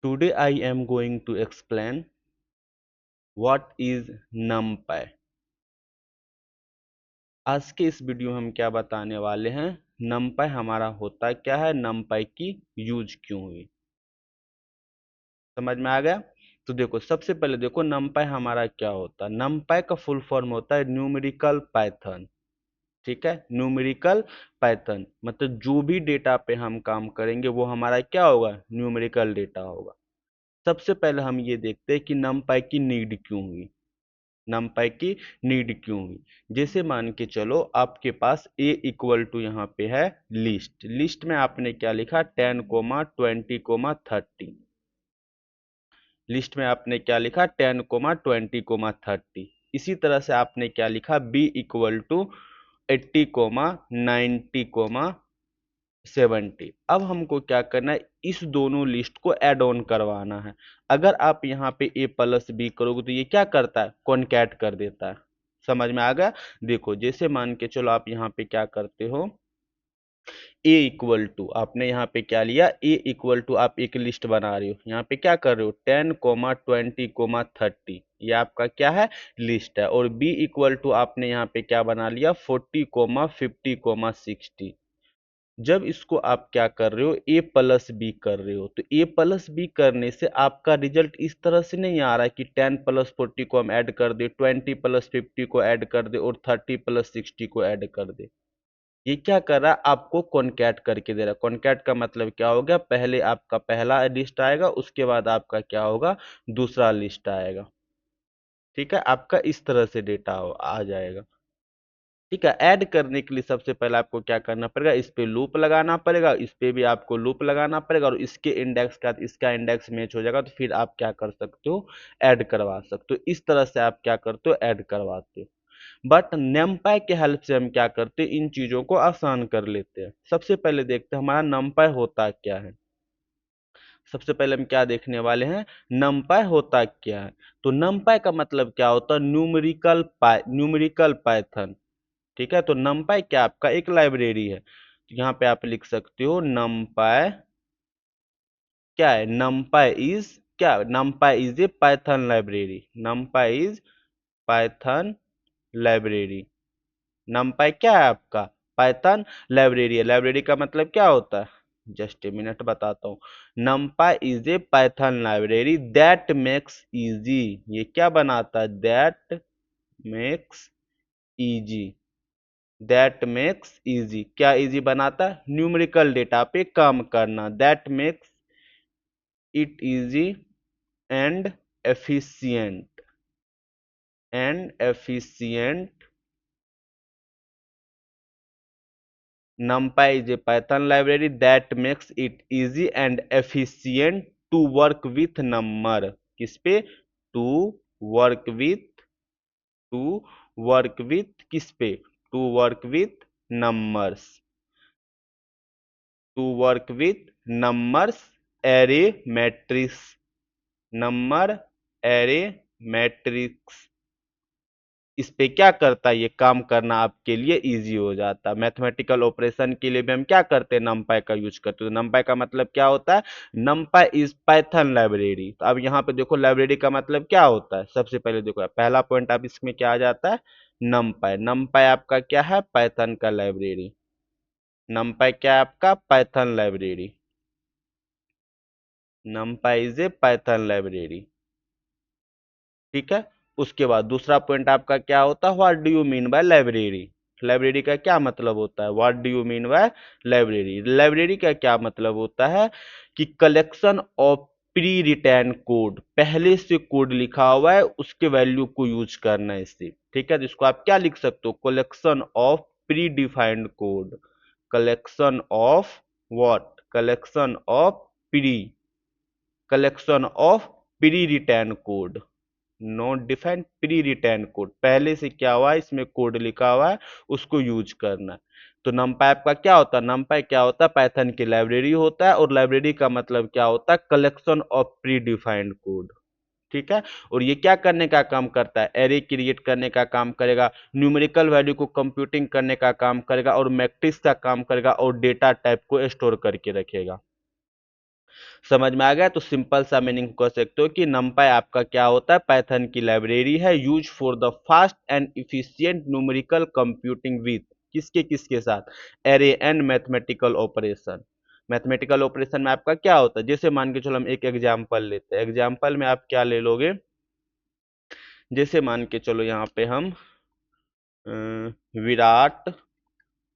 Today I am going to explain what is NumPy। आज के इस वीडियो में हम क्या बताने वाले हैं, NumPy हमारा होता क्या है, NumPy की यूज क्यों हुई, समझ में आ गया। तो देखो, सबसे पहले देखो NumPy हमारा क्या होता है। NumPy का फुल फॉर्म होता है न्यूमेरिकल पाइथन। ठीक है, न्यूमेरिकल पाइथन मतलब जो भी डेटा पे हम काम करेंगे वो हमारा क्या होगा, न्यूमेरिकल डेटा होगा। सबसे पहले हम ये देखते हैं कि NumPy की नीड क्यों हुई। नमपाई की नीड क्यों हुई। जैसे मान के चलो आपके पास a इक्वल टू यहाँ पे है लिस्ट। लिस्ट में आपने क्या लिखा, 10, 20, 30। लिस्ट में आपने क्या लिखा, 10, 20, 30। इसी तरह से आपने क्या लिखा, b इक्वल टू 80, 90, 70। अब हमको क्या करना है, इस दोनों लिस्ट को ऐड ऑन करवाना है। अगर आप यहाँ पे a प्लस बी करोगे तो ये क्या करता है, कॉन्कैट कर देता है। समझ में आ गया। देखो जैसे मान के चलो आप यहाँ पे क्या करते हो, a इक्वल टू आपने यहाँ पे क्या लिया, a इक्वल टू आप एक लिस्ट बना रहे हो, यहाँ पे क्या कर रहे हो, 10, 20, 30। ये आपका क्या है, लिस्ट है। और b इक्वल टू आपने यहाँ पे क्या बना लिया, 40, 50, 60। जब इसको आप क्या कर रहे हो, a प्लस बी कर रहे हो, तो a प्लस बी करने से आपका रिजल्ट इस तरह से नहीं आ रहा है कि 10 प्लस 40 को हम ऐड कर दे, 20 प्लस 50 को ऐड कर दे और 30 प्लस 60 को ऐड कर दे। ये क्या कर रहा है, आपको कॉन्कैट करके दे रहा है। कॉन्कैट का मतलब क्या हो गया, पहले आपका पहला लिस्ट आएगा, उसके बाद आपका क्या होगा, दूसरा लिस्ट आएगा। ठीक है, आपका इस तरह से डेटा आ जाएगा। ठीक है, ऐड करने के लिए सबसे पहले आपको क्या करना पड़ेगा, इस पे लूप लगाना पड़ेगा, इस पे भी आपको लूप लगाना पड़ेगा, और इसके इंडेक्स का इसका इंडेक्स मैच हो जाएगा तो फिर आप क्या कर सकते हो, ऐड करवा सकते हो। इस तरह से आप क्या करते हो, ऐड करवाते हो। बट नमपाई के हेल्प से हम क्या करते हैं, इन चीजों को आसान कर लेते हैं। सबसे पहले देखते हैं हमारा नमपाई होता क्या है। सबसे पहले हम क्या देखने वाले हैं, नमपाई होता क्या है। तो नमपाई का मतलब क्या होता है, न्यूमेरिकल पाइथन। ठीक है, तो नमपाई क्या आपका एक लाइब्रेरी है। तो यहाँ पे आप लिख सकते हो नमपाई क्या है, नमपाई इज क्या, नमपाई is a Python library. नमपाई is Python library. नमपाई क्या है आपका, पाइथन लाइब्रेरी है। लाइब्रेरी का मतलब क्या होता है, जस्ट ए मिनट बताता हूँ। नमपाई is a Python library that makes easy. ये क्या बनाता है, that makes easy. That makes easy, क्या इजी बनाता है, न्यूमेरिकल डेटा पे काम करना। That makes it easy and efficient, and efficient. NumPy is a Python library that makes it easy and efficient to work with number। किस पे, to work with, to work with किस पे, to work with numbers, to work with numbers array matrix, number array matrix. इस पे क्या करता है, ये काम करना आपके लिए इजी हो जाता है। मैथमेटिकल ऑपरेशन के लिए भी हम क्या करते हैं, नमपाई का यूज करते हैं। तो नमपाई का मतलब क्या होता है, नमपाई इज पाइथन लाइब्रेरी। तो अब यहाँ पे देखो लाइब्रेरी का मतलब क्या होता है। सबसे पहले देखो पहला पॉइंट आप इसमें क्या आ जाता है, नमपाई। नमपाई आपका क्या है, पाइथन का लाइब्रेरी। नमपाई क्या है आपका, Python library. नमपाई is a Python library. ठीक है, उसके बाद दूसरा पॉइंट आपका क्या होता है, what do you mean by library. Library का क्या मतलब होता है, what do you mean by library. Library का क्या मतलब होता है कि collection of pre return code, पहले से कोड लिखा हुआ है उसके वैल्यू को यूज करना है इससे। ठीक है, तो इसको आप क्या लिख सकते हो, collection of pre defined code. Collection of what, collection of pre, collection of pre return code. Not defined pre return code, पहले से क्या हुआ है इसमें कोड लिखा हुआ है उसको यूज करना है। तो नमपाई आपका क्या होता है, नमपाई क्या होता है, पाइथन की लाइब्रेरी होता है। और लाइब्रेरी का मतलब क्या होता है, collection of pre defined code. ठीक है, और ये क्या करने का काम करता है, एरे क्रिएट करने का काम करेगा, न्यूमेरिकल वैल्यू को कंप्यूटिंग करने का काम करेगा, और मैट्रिक्स का काम करेगा, और डेटा टाइप को स्टोर करके रखेगा। समझ में आ गया? तो सिंपल सा मीनिंग कह सकते हो कि numpy आपका क्या होता है, पाइथन की लाइब्रेरी है, use for the fast and efficient numerical computing with किसके किसके साथ, array and mathematical operation. Mathematical operation में आपका क्या होता है, जैसे मान के चलो हम एक एग्जांपल लेते हैं, एग्जांपल में आप क्या ले लोगे, जैसे मान के चलो यहाँ पे हम Virat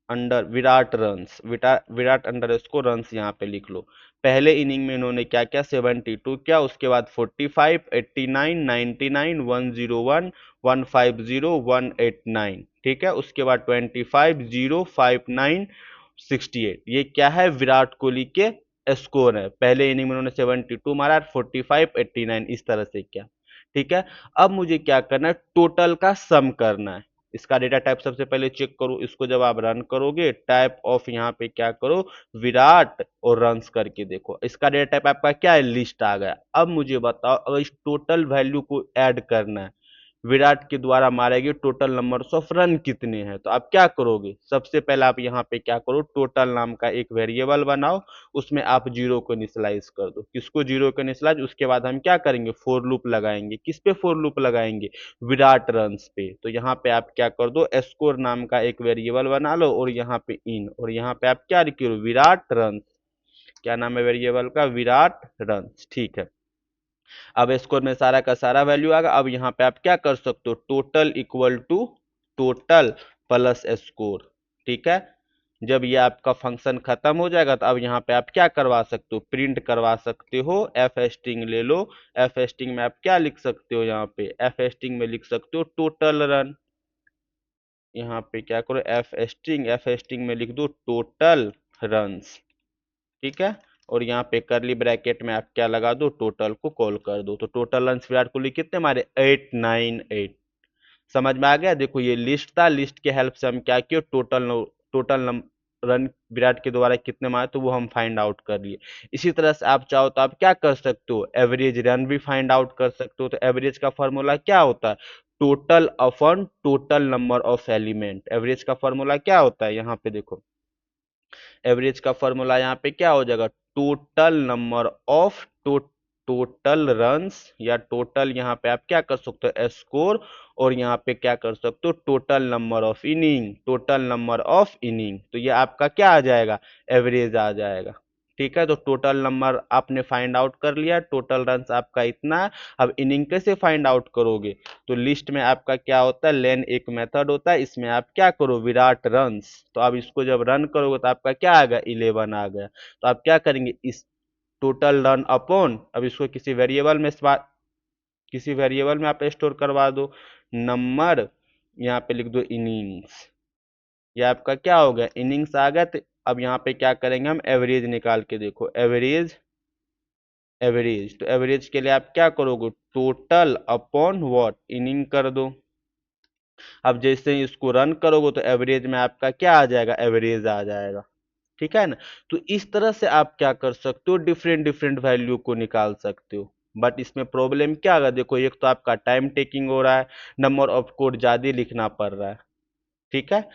under Virat runs Virat under इसको रन्स यहाँ पे लिख लो। पहले इनिंग में इन्होंने क्या क्या 72 किया, उसके बाद 45, 89, 99, 101, 150, 189, ठीक है। उसके बाद 25, 0, 59, 68, ये क्या है, विराट कोहली के स्कोर है। पहले इनिंग में उन्होंने 72 मारा, 45, 89 इस तरह से किया, ठीक है। अब मुझे क्या करना है, टोटल का सम करना है। इसका डेटा टाइप सबसे पहले चेक करो, इसको जब आप रन करोगे टाइप ऑफ यहाँ पे क्या करो, विराट, और रन्स करके देखो, इसका डेटा टाइप आपका क्या है, लिस्ट आ गया। अब मुझे बताओ, अगर इस टोटल वैल्यू को ऐड करना है, विराट के द्वारा मारे गए टोटल नंबर्स ऑफ रन कितने हैं, तो आप क्या करोगे, सबसे पहले आप यहाँ पे क्या करो, टोटल नाम का एक वेरिएबल बनाओ, उसमें आप जीरो को इनिशियलाइज कर दो। किसको जीरो को इनिशियलाइज, उसके बाद हम क्या करेंगे, फोर लूप लगाएंगे। किस पे फोर लूप लगाएंगे, विराट रन्स पे। तो यहाँ पे आप क्या कर दो, स्कोर नाम का एक वेरिएबल बना लो, और यहाँ पे इन, और यहाँ पे आप क्या लिखो, विराट रन्स। क्या नाम है वेरिएबल का, विराट रन्स, ठीक है। अब स्कोर में सारा का सारा वैल्यू आ गया। अब यहाँ पे आप क्या कर सकते हो, total equal to total plus score, ठीक है। जब ये आपका फंक्शन खत्म हो जाएगा, तो अब यहाँ पे आप क्या करवा सकते हो, प्रिंट करवा सकते हो, एफ स्ट्रिंग ले लो। एफ स्ट्रिंग में आप क्या लिख सकते हो, यहाँ पे एफ स्ट्रिंग में लिख सकते हो टोटल रन। यहाँ पे क्या करो, एफ स्ट्रिंग में लिख दो टोटल रन्स, ठीक है। और यहाँ पे करली ब्रैकेट में आप क्या लगा दो, टोटल को कॉल कर दो। तो टोटल रन विराट कोहली कितने मारे, 898। समझ में आ गया? देखो ये लिस्ट था, लिस्ट के हेल्प से हम क्या किए, टोटल रन विराट के द्वारा कितने मारे, तो वो हम फाइंड आउट कर लिए। इसी तरह से आप चाहो तो आप क्या कर सकते हो, एवरेज रन भी फाइंड आउट कर सकते हो। तो एवरेज का फॉर्मूला क्या होता है, total upon total number of element. Average का फॉर्मूला क्या होता है, यहाँ पे देखो, एवरेज का फॉर्मूला यहाँ पे क्या हो जाएगा, total number of total runs, या टोटल यहाँ पे आप क्या कर सकते हो, स्कोर, और यहाँ पे क्या कर सकते हो, total number of inning, total number of inning. तो ये आपका क्या आ जाएगा, एवरेज आ जाएगा, ठीक है। तो टोटल नंबर आपने फाइंड आउट कर लिया, टोटल रन्स आपका इतना है। अब इनिंग कैसे फाइंड आउट करोगे, तो लिस्ट में आपका क्या होता है, लेन एक मेथड होता है, इसमें आप क्या करो, विराट रन्स। तो आप इसको जब रन करोगे तो आपका क्या आ गया, 11 आ गया। तो आप क्या करेंगे, इस टोटल रन अपॉन, अब इसको किसी वेरिएबल में आप स्टोर करवा दो, नंबर, यहाँ पे लिख दो इनिंग्स। ये आपका क्या हो गया, इनिंग्स आ गया। तो अब यहाँ पे क्या करेंगे, हम एवरेज निकाल के देखो, एवरेज, एवरेज, तो एवरेज के लिए आप क्या करोगे, टोटल अपॉन व्हाट, इनिंग कर दो। अब जैसे ही इसको रन करोगे तो एवरेज में आपका क्या आ जाएगा, एवरेज आ जाएगा, ठीक है ना। तो इस तरह से आप क्या कर सकते हो, डिफरेंट डिफरेंट वैल्यू को निकाल सकते हो। बट इसमें प्रॉब्लम क्या आएगा, देखो एक तो आपका टाइम टेकिंग हो रहा है, नंबर ऑफ कोड ज्यादा लिखना पड़ रहा है, ठीक है।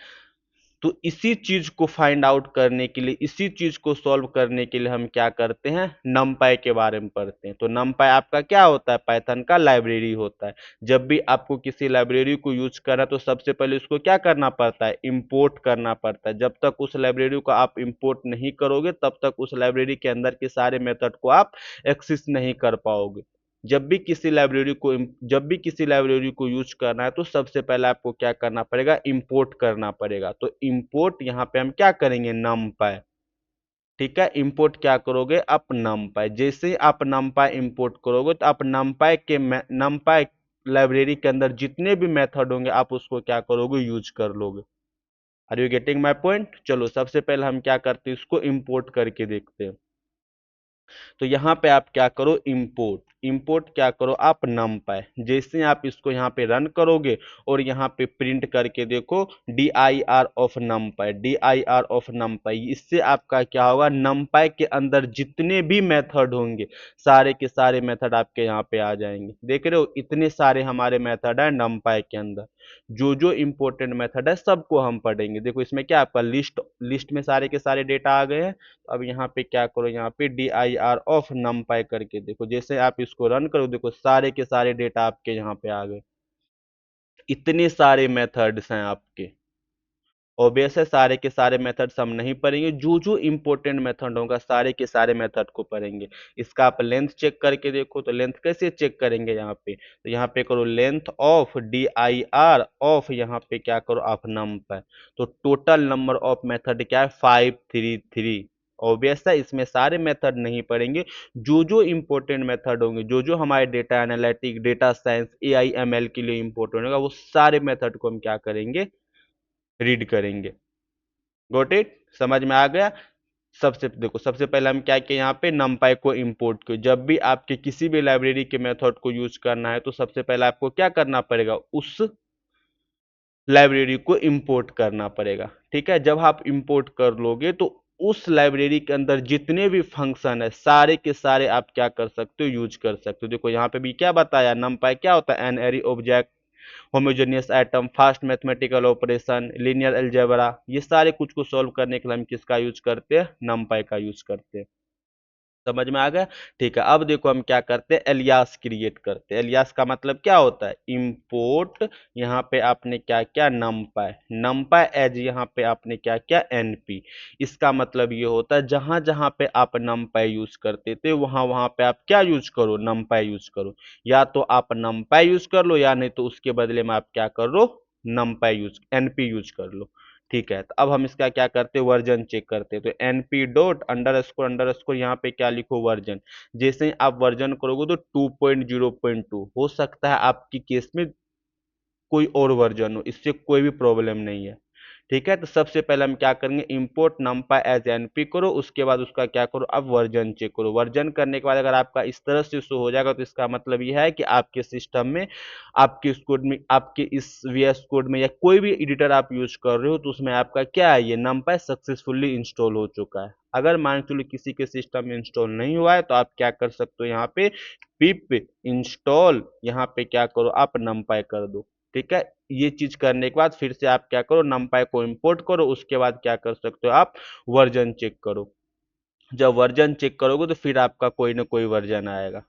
तो इसी चीज को फाइंड आउट करने के लिए, इसी चीज को सॉल्व करने के लिए हम क्या करते हैं, नमपाई के बारे में पढ़ते हैं। तो नमपाई आपका क्या होता है, पाइथन का लाइब्रेरी होता है। जब भी आपको किसी लाइब्रेरी को यूज करना है, तो सबसे पहले उसको क्या करना पड़ता है, इंपोर्ट करना पड़ता है। जब तक उस लाइब्रेरी को आप इंपोर्ट नहीं करोगे, तब तक उस लाइब्रेरी के अंदर के सारे मेथड को आप एक्सेस नहीं कर पाओगे। जब भी किसी लाइब्रेरी को यूज करना है, तो सबसे पहले आपको क्या करना पड़ेगा, इंपोर्ट करना पड़ेगा। तो इंपोर्ट यहाँ पे हम क्या करेंगे, numpy, ठीक है। इंपोर्ट क्या करोगे, आप numpy। जैसे ही आप numpy इंपोर्ट करोगे, तो आप numpy लाइब्रेरी के अंदर जितने भी मेथड होंगे, आप उसको क्या करोगे, यूज कर लोगे। Are you getting my point? चलो सबसे पहले हम क्या करते हैं, इसको इंपोर्ट करके देखते हैं। तो यहाँ पे आप क्या करो, इंपोर्ट, इंपोर्ट क्या करो आप numpy। जैसे आप इसको यहाँ पे रन करोगे और यहाँ पे प्रिंट करके देखो dir of numpy, dir of numpy, इससे आपका क्या होगा, numpy के अंदर जितने भी मेथड होंगे सारे के सारे मेथड आपके यहाँ पे आ जाएंगे। देख रहे हो इतने सारे हमारे मेथड है numpy के अंदर, जो जो इंपॉर्टेंट मेथड है सबको हम पढ़ेंगे। देखो इसमें क्या आपका लिस्ट लिस्ट में सारे के सारे डेटा आ गए हैं। अब यहाँ पे क्या करो, यहाँ पे dir ऑफ numpy करके देखो, जैसे आप इसको रन करो देखो सारे के सारे डेटा आपके यहाँ पे आ गए। इतने सारे मेथड्स हैं आपके। ऑब्वियस है सारे के सारे मेथड्स हम नहीं पढ़ेंगे, जो जो इंपॉर्टेंट मेथड होगा सारे के सारे मेथड को पढ़ेंगे। इसका आप लेंथ चेक करके देखो, तो लेंथ कैसे चेक करेंगे, यहाँ पे तो यहाँ पे करो लेंथ ऑफ dir ऑफ, यहाँ पे क्या करो आप numpy, तो टोटल नंबर ऑफ मेथड क्या है 533। ऑब्वियस है इसमें सारे मेथड नहीं पढ़ेंगे, जो जो इंपॉर्टेंट मेथड होंगे, जो जो हमारे data analytic, data science, AI ML के लिए इंपॉर्टेंट होगा, वो सारे मेथड को हम क्या करेंगे, रीड करेंगे। गोट इट, समझ में आ गया। सबसे देखो सबसे पहले हम क्या किए, यहाँ पे numpy को इंपोर्ट किए। जब भी आपके किसी भी लाइब्रेरी के मेथड को यूज करना है तो सबसे पहले आपको क्या करना पड़ेगा, उस लाइब्रेरी को इंपोर्ट करना पड़ेगा। ठीक है, जब आप इंपोर्ट कर लोगे तो उस लाइब्रेरी के अंदर जितने भी फंक्शन है सारे के सारे आप क्या कर सकते हो, यूज कर सकते हो। देखो यहाँ पे भी क्या बताया, numpy क्या होता है, N array object, homogeneous item, fast mathematical operation, linear algebra, ये सारे कुछ को सॉल्व करने के लिए हम किसका यूज करते हैं, numpy का यूज करते हैं। समझ में आ गया। ठीक है, अब देखो हम क्या करते हैं, एलियास क्रिएट करते हैं। एलियास का मतलब क्या होता है, इंपोर्ट, यहाँ पे आपने क्या किया numpy, numpy एज यहाँ पे आपने क्या किया np। इसका मतलब ये होता है जहां जहां पे आप numpy यूज करते थे वहां वहां पे आप क्या यूज करो, numpy यूज करो। या तो आप numpy यूज कर लो, या नहीं तो उसके बदले में आप क्या कर लो, numpy यूज, np यूज कर लो। ठीक है, तो अब हम इसका क्या करते हैं, वर्जन चेक करते हैं। तो np डॉट अंडर स्कोर यहाँ पे क्या लिखो, वर्जन। जैसे ही आप वर्जन करोगे तो 2.0.2 हो सकता है आपकी केस में कोई और वर्जन हो, इससे कोई भी प्रॉब्लम नहीं है। ठीक है, तो सबसे पहले हम क्या करेंगे, इंपोर्ट numpy एज एनपी करो, उसके बाद उसका क्या करो, अब वर्जन चेक करो। वर्जन करने के बाद अगर आपका इस तरह से शो हो जाएगा तो इसका मतलब यह है कि आपके सिस्टम में, आपके इस कोड में, आपके इस VS कोड में या कोई भी एडिटर आप यूज कर रहे हो तो उसमें आपका क्या है, ये numpy सक्सेसफुली इंस्टॉल हो चुका है। अगर मान के चलो किसी के सिस्टम में इंस्टॉल नहीं हुआ है तो आप क्या कर सकते हो, यहाँ पे पिप इंस्टॉल, यहाँ पे क्या करो आप numpy कर दो। ठीक है, ये चीज करने के बाद फिर से आप क्या करो, numpy को इंपोर्ट करो, उसके बाद क्या कर सकते हो आप, वर्जन चेक करो। जब वर्जन चेक करोगे तो फिर आपका कोई ना कोई वर्जन आएगा।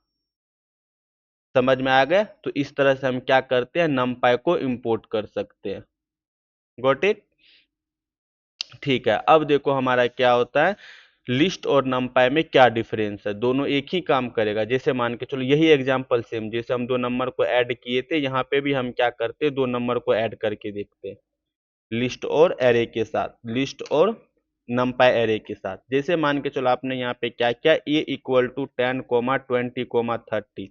समझ में आ गया। तो इस तरह से हम क्या करते हैं, numpy को इंपोर्ट कर सकते हैं। Got it. ठीक है, अब देखो हमारा क्या होता है, लिस्ट और numpy में क्या डिफरेंस है, दोनों एक ही काम करेगा। जैसे मान के चलो यही एग्जांपल सेम, जैसे हम दो नंबर को ऐड किए थे, यहाँ पे भी हम क्या करते हैं, दो नंबर को ऐड करके देखते हैं, लिस्ट और एरे के साथ, लिस्ट और numpy एरे के साथ। जैसे मान के चलो आपने यहाँ पे क्या किया, a इक्वल टू 10, 20, 30,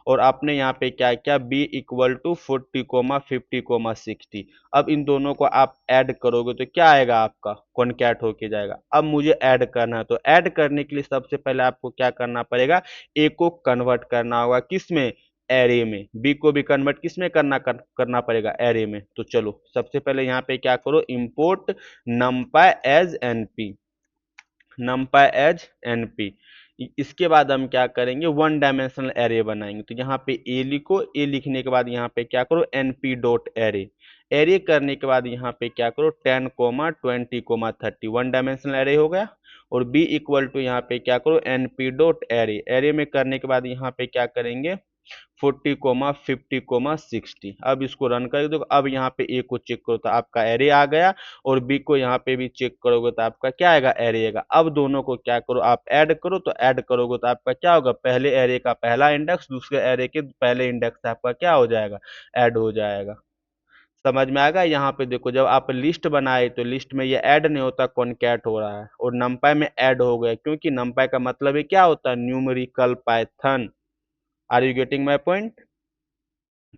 और आपने यहाँ पे क्या किया, b इक्वल टू 40, 50, 60। अब इन दोनों को आप ऐड करोगे तो क्या आएगा, आपका कॉन्कैट होके जाएगा। अब मुझे ऐड करना है, तो ऐड करने के लिए सबसे पहले आपको क्या करना पड़ेगा, a को कन्वर्ट करना होगा किस में, एरे में, बी को भी कन्वर्ट किस में करना पड़ेगा, एरे में। तो चलो सबसे पहले यहाँ पे क्या करो, import numpy as np, numpy as np। इसके बाद हम क्या करेंगे, वन डायमेंशनल एरे बनाएंगे। तो यहाँ पे a लिखो, a लिखने के बाद यहाँ पे क्या करो, np डॉट एरे, एरे करने के बाद यहाँ पे क्या करो, 10, 20, 30, वन डायमेंशनल एरे हो गया। और b इक्वल टू यहाँ पे क्या करो, np डॉट एरे, एरे में करने के बाद यहाँ पे क्या करेंगे, 40, 50, 60। अब इसको रन कर दो। अब यहाँ पे ए को चेक करो तो आपका एरे आ गया, और बी को यहाँ पे भी चेक करोगे तो आपका क्या आएगा, एरे आएगा। अब दोनों को क्या करो, आप ऐड करो, तो ऐड करोगे तो आपका क्या होगा, पहले एरे का पहला इंडेक्स दूसरे एरे के पहले इंडेक्स से आपका क्या हो जाएगा, ऐड हो जाएगा। समझ में आ गया। यहाँ पे देखो जब आप लिस्ट बनाए तो लिस्ट में ये ऐड नहीं होता, कॉन्कैट हो रहा है, और numpy में ऐड हो गया, क्योंकि numpy का मतलब है क्या होता है, numerical Python. Are you getting my point.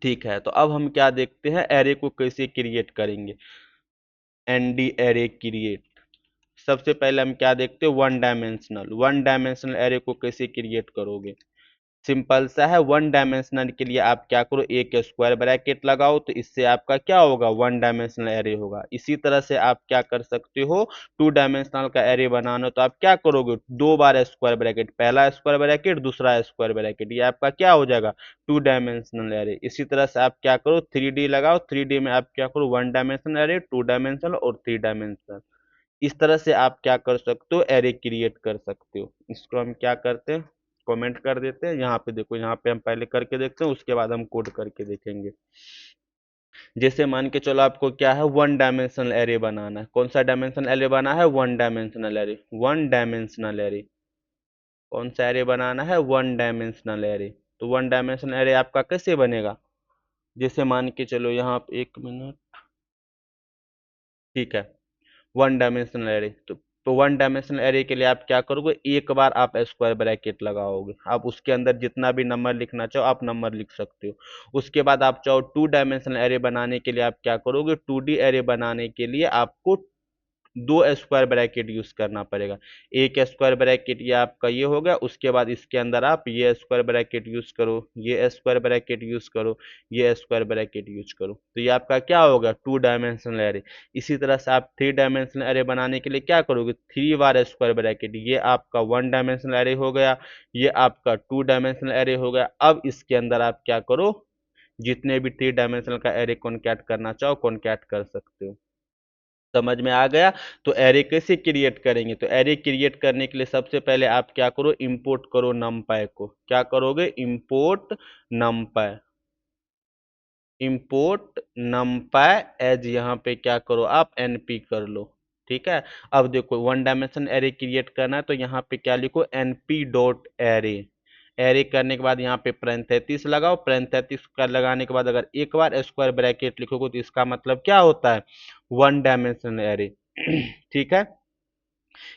ठीक है, तो अब हम क्या देखते हैं, एरे को कैसे क्रिएट करेंगे, एनडी एरे क्रिएट। सबसे पहले हम क्या देखते हैं, one dimensional, one dimensional array को कैसे क्रिएट करोगे। सिंपल सा है। वन डायमेंशनल के लिए आप क्या करो, एक स्क्वायर ब्रैकेट लगाओ, तो इससे आपका क्या होगा, वन डायमेंशनल एरे होगा। इसी तरह से आप क्या कर सकते हो, टू डायमेंशनल का एरे बनाना, तो आप क्या करोगे, दो बार स्क्वायर ब्रैकेट, पहला स्क्वायर ब्रैकेट दूसरा स्क्वायर ब्रैकेट, ये आपका क्या हो जाएगा, टू डायमेंशनल एरे। इसी तरह से आप क्या करो, थ्री डी लगाओ, थ्री डी में आप क्या करो, one dimensional array, two dimensional और थ्री डायमेंशनल। इस तरह से आप क्या कर सकते हो, एरे क्रिएट कर सकते हो। इसको हम क्या करते हैं, कमेंट कर देते हैं। यहाँ पे देखो, यहाँ पे हम पहले करके देखते हैं, उसके बाद हम कोड करके देखेंगे। जैसे मान के चलो आपको क्या है, वन डायमेंशनल एरे बनाना है। कौन सा डायमेंशनल एरे बना है, one dimensional array, one dimensional array. कौन सा एरे बनाना है, वन डायमेंशनल एरे। तो वन डायमेंशनल एरे आपका कैसे बनेगा, जैसे मान के चलो यहाँ पे, एक मिनट, ठीक है, वन डायमेंशनल एरे। तो वन डायमेंशनल एरे के लिए आप क्या करोगे, एक बार आप स्क्वायर ब्रैकेट लगाओगे, आप उसके अंदर जितना भी नंबर लिखना चाहो आप नंबर लिख सकते हो। उसके बाद आप चाहो टू डायमेंशनल एरे बनाने के लिए आप क्या करोगे, टू डी एरे बनाने के लिए आपको दो स्क्वायर ब्रैकेट यूज करना पड़ेगा। एक स्क्वायर ब्रैकेट ये आपका ये हो गया, उसके बाद इसके अंदर आप ये स्क्वायर ब्रैकेट यूज करो, ये स्क्वायर ब्रैकेट यूज करो, ये स्क्वायर ब्रैकेट यूज करो, तो ये आपका क्या होगा, टू डायमेंशनल एरे। इसी तरह से आप थ्री डायमेंशनल एरे बनाने के लिए क्या करोगे, थ्री बार स्क्वायर ब्रैकेट, ये आपका वन डायमेंशनल एरे हो गया, ये आपका टू डायमेंशनल एरे हो गया। अब इसके अंदर आप क्या करो, जितने भी थ्री डायमेंशनल का एरे कॉन्कैट करना चाहो कॉन्कैट कर सकते हो। समझ में आ गया। तो एरे कैसे क्रिएट करेंगे, तो एरे क्रिएट करने के लिए सबसे पहले आप क्या करो, इंपोर्ट करो नमपाई को। क्या करोगे, import NumPy, import NumPy as, यहाँ पे क्या करो आप, एनपी कर लो। ठीक है, अब देखो वन डायमेंशन एरे क्रिएट करना है, तो यहाँ पे क्या लिखो, एनपी डॉट एरे। एरे करने के बाद यहाँ पे पैरेंथेसिस लगाओ, पैरेंथेसिस का लगाने के बाद अगर एक बार स्क्वायर ब्रैकेट लिखोगे तो इसका मतलब क्या होता है, वन डायमेंशन एरे। ठीक है,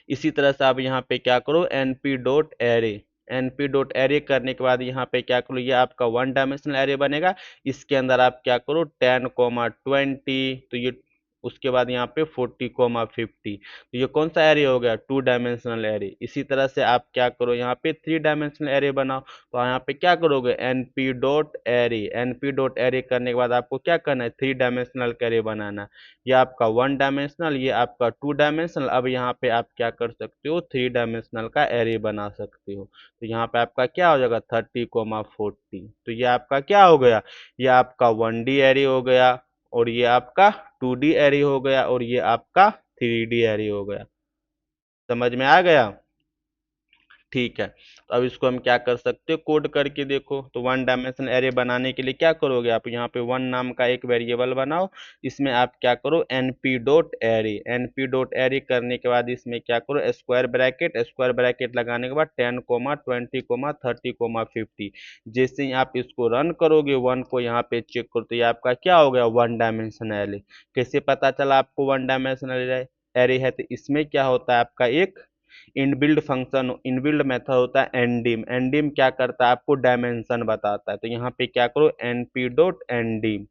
इसी तरह से आप यहाँ पे क्या करो, NP dot array, NP dot array करने के बाद यहाँ पे क्या करो, ये आपका वन डायमेंशनल एरे बनेगा। इसके अंदर आप क्या करो, 10, 20, तो ये उसके बाद यहाँ पे 40, 50, तो ये कौन सा एरे हो गया, टू डायमेंशनल एरे। इसी तरह से आप क्या करो, यहाँ पे थ्री डायमेंशनल एरे बनाओ, तो यहाँ पे क्या करोगे, NP dot array, NP dot array करने के बाद आपको क्या करना है, थ्री डायमेंशनल एरे बनाना है। ये आपका वन डायमेंशनल, ये आपका टू डायमेंशनल। अब यहाँ पे आप क्या कर सकते हो, थ्री डायमेंशनल का एरे बना सकते हो। तो यहाँ पे आपका क्या हो जाएगा, 30, 40, तो ये आपका क्या हो गया, ये आपका वन डी एरे हो गया, और ये आपका टू डी एरे हो गया, और ये आपका थ्री डी एरे हो गया। समझ में आ गया, ठीक है। तो अब इसको हम क्या कर सकते हो, कोड करके देखो। तो वन डायमेंशनल एरे बनाने के लिए क्या करोगे, आप यहाँ पे वन नाम का एक वेरिएबल बनाओ, इसमें आप क्या करो, NP dot array, NP dot array करने के बाद इसमें क्या करो, स्क्वायर ब्रैकेट, स्क्वायर ब्रैकेट लगाने के बाद 10, 20, 30, 50। जैसे ही आप इसको रन करोगे, वन को यहाँ पे चेक करो, तो ये आपका क्या हो गया, वन डायमेंशनल एरे। कैसे पता चला आपको वन डायमेंशनल एरे है, तो इसमें क्या होता है, आपका एक इनबिल्ड फंक्शन, इनबिल्ड मेथड होता है एनडिम। एनडिम क्या करता है, आपको डायमेंशन बताता है। तो यहाँ पे क्या करो, एनपी डॉट एनडिम,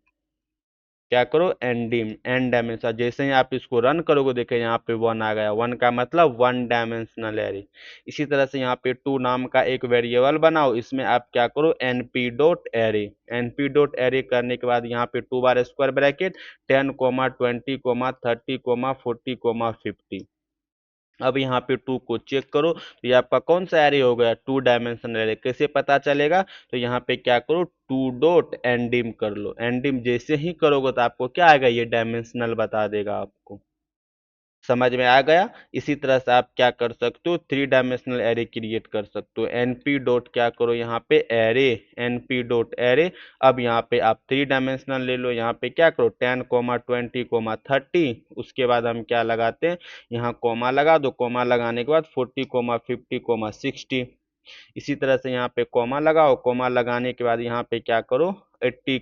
क्या करो, एनडिम, एन डायमेंशन। जैसे ही आप इसको रन करोगे, देखें यहाँ पे वन आ गया, वन का मतलब वन डायमेंशनल एरे। इसी तरह से यहाँ पे टू नाम का एक वेरिएबल बनाओ, इसमें आप क्या करो, NP dot array, NP dot array करने के बाद यहाँ पे टू बार स्क्वायर ब्रैकेट, 10, 20, 30, 40, 50। अब यहाँ पे टू को चेक करो, तो ये आपका कौन सा एरे हो गया, टू डायमेंशनल एरे। कैसे पता चलेगा, तो यहाँ पे क्या करो, टू डॉट एंडिम कर लो। एंडिम जैसे ही करोगे तो आपको क्या आएगा, ये डायमेंशनल बता देगा आपको। समझ में आ गया। इसी तरह से आप क्या कर सकते हो, थ्री डायमेंशनल एरे क्रिएट कर सकते हो। एनपी डॉट क्या करो, यहाँ पे एरे, एनपी डॉट एरे। अब यहाँ पे आप थ्री डायमेंशनल ले लो, यहाँ पे क्या करो, 10, 20, 30। उसके बाद हम क्या लगाते हैं, यहाँ कोमा लगा दो, कोमा लगाने के बाद 40, 50, 60। इसी तरह से यहाँ पे कोमा लगाओ, कोमा लगाने के बाद यहाँ पे क्या करो, 80,